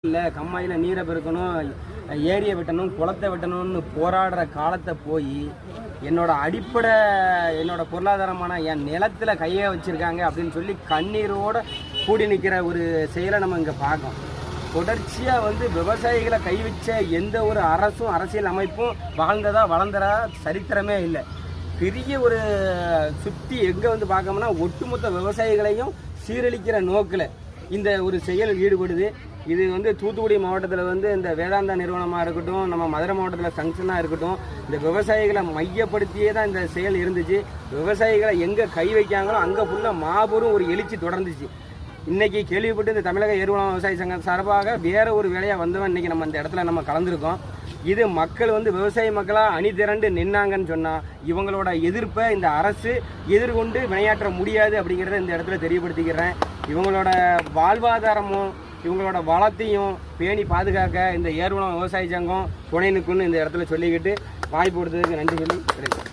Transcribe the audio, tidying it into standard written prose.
இல்லை கம்மாயில் நீரை பெருக்கணும், ஏரியை வெட்டணும், குளத்தை வெட்டணும்னு போராடுற காலத்தை போய் என்னோட அடிப்படை என்னோட பொருளாதாரமான என் நிலத்தில் கையை வச்சுருக்காங்க அப்படின்னு சொல்லி கண்ணீரோடு கூடி நிற்கிற ஒரு செயலை நம்ம இங்கே பார்க்கோம். தொடர்ச்சியாக விவசாயிகளை கை வச்ச எந்த ஒரு அரசும் அரசியல் அமைப்பும் வளர்ந்ததா சரித்திரமே இல்லை. பெரிய ஒரு சுற்றி எங்கே பார்க்கோம்னா ஒட்டுமொத்த விவசாயிகளையும் சீரழிக்கிற நோக்கில் இந்த ஒரு செயல் ஈடுபடுது. இது தூத்துக்குடி மாவட்டத்தில் இந்த வேதாந்தா நிறுவனமாக இருக்கட்டும், நம்ம மதுரை மாவட்டத்தில் சங்ஷனாக இருக்கட்டும், இந்த விவசாயிகளை மையப்படுத்தியே தான் இந்த செயல் இருந்துச்சு. விவசாயிகளை எங்கே கை வைக்காங்களோ அங்கே ஃபுல்லாக மாபெரும் ஒரு எழுச்சி தொடர்ந்துச்சு. இன்றைக்கி கேள்விப்பட்டு இந்த தமிழக ஏர்வளம் விவசாய சங்கம் சார்பாக வேறு ஒரு வேலையாக வந்தவன் இன்றைக்கி நம்ம இந்த இடத்துல நம்ம கலந்துருக்கோம். இது மக்கள் விவசாய மக்களாக அணி திரண்டு நின்னாங்கன்னு சொன்னால் இவங்களோட எதிர்ப்பை இந்த அரசு எதிர்கொண்டு வினையாற்ற முடியாது அப்படிங்கிறத இந்த இடத்துல தெரியப்படுத்திக்கிறேன். இவங்களோட வாழ்வாதாரமும் இவங்களோட வளத்தையும் பேணி பாதுகாக்க இந்த ஏர்வளம் விவசாய சங்கம் துணை நிற்கும்னு இந்த இடத்துல சொல்லிக்கிட்டு வாய்ப்பு கொடுத்ததுக்கு நன்றி சொல்லி கிடைக்கும்.